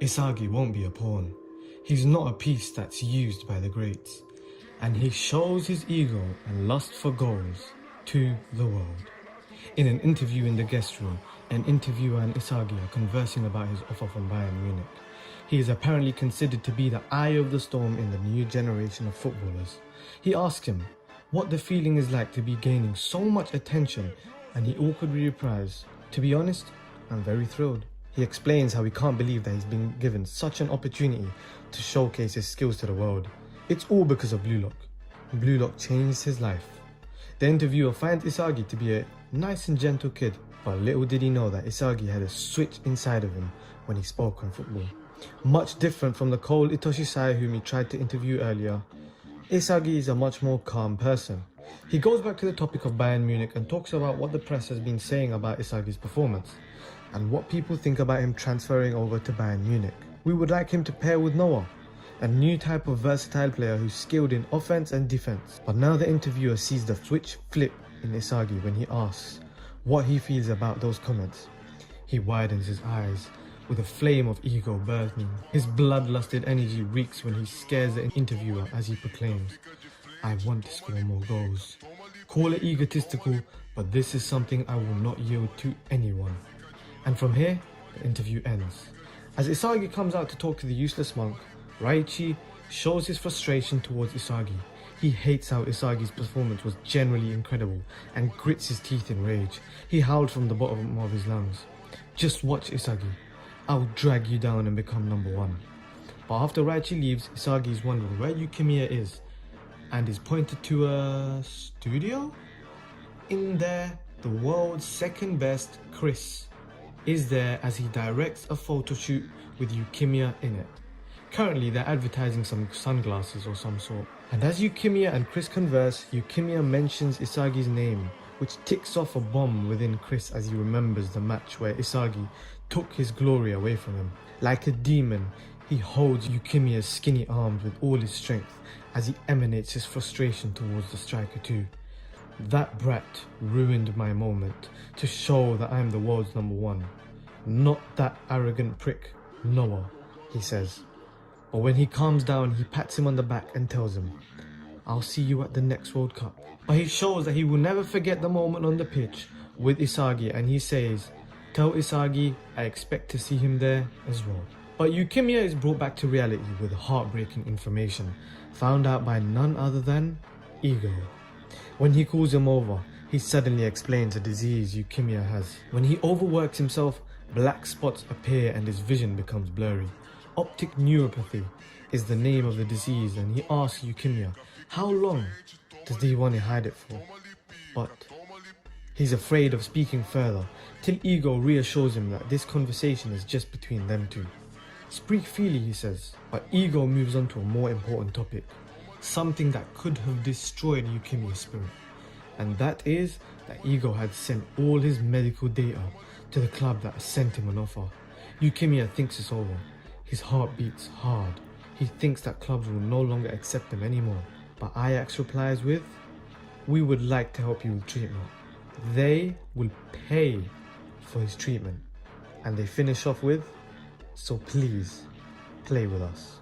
Isagi won't be a pawn. He's not a piece that's used by the greats. And he shows his ego and lust for goals to the world. In an interview in the guest room, an interviewer and Isagi are conversing about his offer from Bayern Munich. He is apparently considered to be the eye of the storm in the new generation of footballers. He asks him what the feeling is like to be gaining so much attention, and he awkwardly replies, "To be honest, I'm very thrilled." He explains how he can't believe that he's been given such an opportunity to showcase his skills to the world. It's all because of Blue Lock. Blue Lock changed his life. The interviewer finds Isagi to be a nice and gentle kid, but little did he know that Isagi had a switch inside of him when he spoke on football. Much different from the cold itoshi side whom he tried to interview earlier, Isagi is a much more calm person. He goes back to the topic of Bayern Munich and talks about what the press has been saying about Isagi's performance and what people think about him transferring over to Bayern Munich. We would like him to pair with Noah, a new type of versatile player who's skilled in offense and defense. But now the interviewer sees the switch flip in Isagi when he asks what he feels about those comments. He widens his eyes with a flame of ego burning. His bloodlusted energy reeks when he scares the interviewer as he proclaims, "I want to score more goals." Call it egotistical, but this is something I will not yield to anyone. And from here, the interview ends. As Isagi comes out to talk to the useless monk, Raichi shows his frustration towards Isagi. He hates how Isagi's performance was generally incredible and grits his teeth in rage. He howled from the bottom of his lungs, "Just watch, Isagi. I'll drag you down and become number one." But after Raichi leaves, Isagi is wondering where Yukimiya is and is pointed to a studio? In there, the world's second best, Chris, is there as he directs a photo shoot with Yukimiya in it. Currently, they're advertising some sunglasses or some sort. And as Yukimiya and Chris converse, Yukimiya mentions Isagi's name, which ticks off a bomb within Chris as he remembers the match where Isagi took his glory away from him. Like a demon, he holds Yukimiya's skinny arms with all his strength as he emanates his frustration towards the striker too. "That brat ruined my moment to show that I'm the world's number one. Not that arrogant prick, Noah," he says. But when he calms down, he pats him on the back and tells him, "I'll see you at the next World Cup." But he shows that he will never forget the moment on the pitch with Isagi, and he says, "Tell Isagi I expect to see him there as well." But Yukimiya is brought back to reality with heartbreaking information found out by none other than Ego. When he calls him over, he suddenly explains a disease Yukimiya has. When he overworks himself, black spots appear and his vision becomes blurry. Optic neuropathy is the name of the disease, and he asks Yukimiya how long does he want to hide it for. But he's afraid of speaking further till Ego reassures him that this conversation is just between them two. "Speak freely," he says, but Ego moves on to a more important topic, something that could have destroyed Yukimiya's spirit, and that is that Ego had sent all his medical data to the club that sent him an offer. Yukimiya thinks it's over. His heart beats hard. He thinks that clubs will no longer accept him anymore. But Ajax replies with, "We would like to help you with treatment." They will pay for his treatment. And they finish off with, "So please, play with us."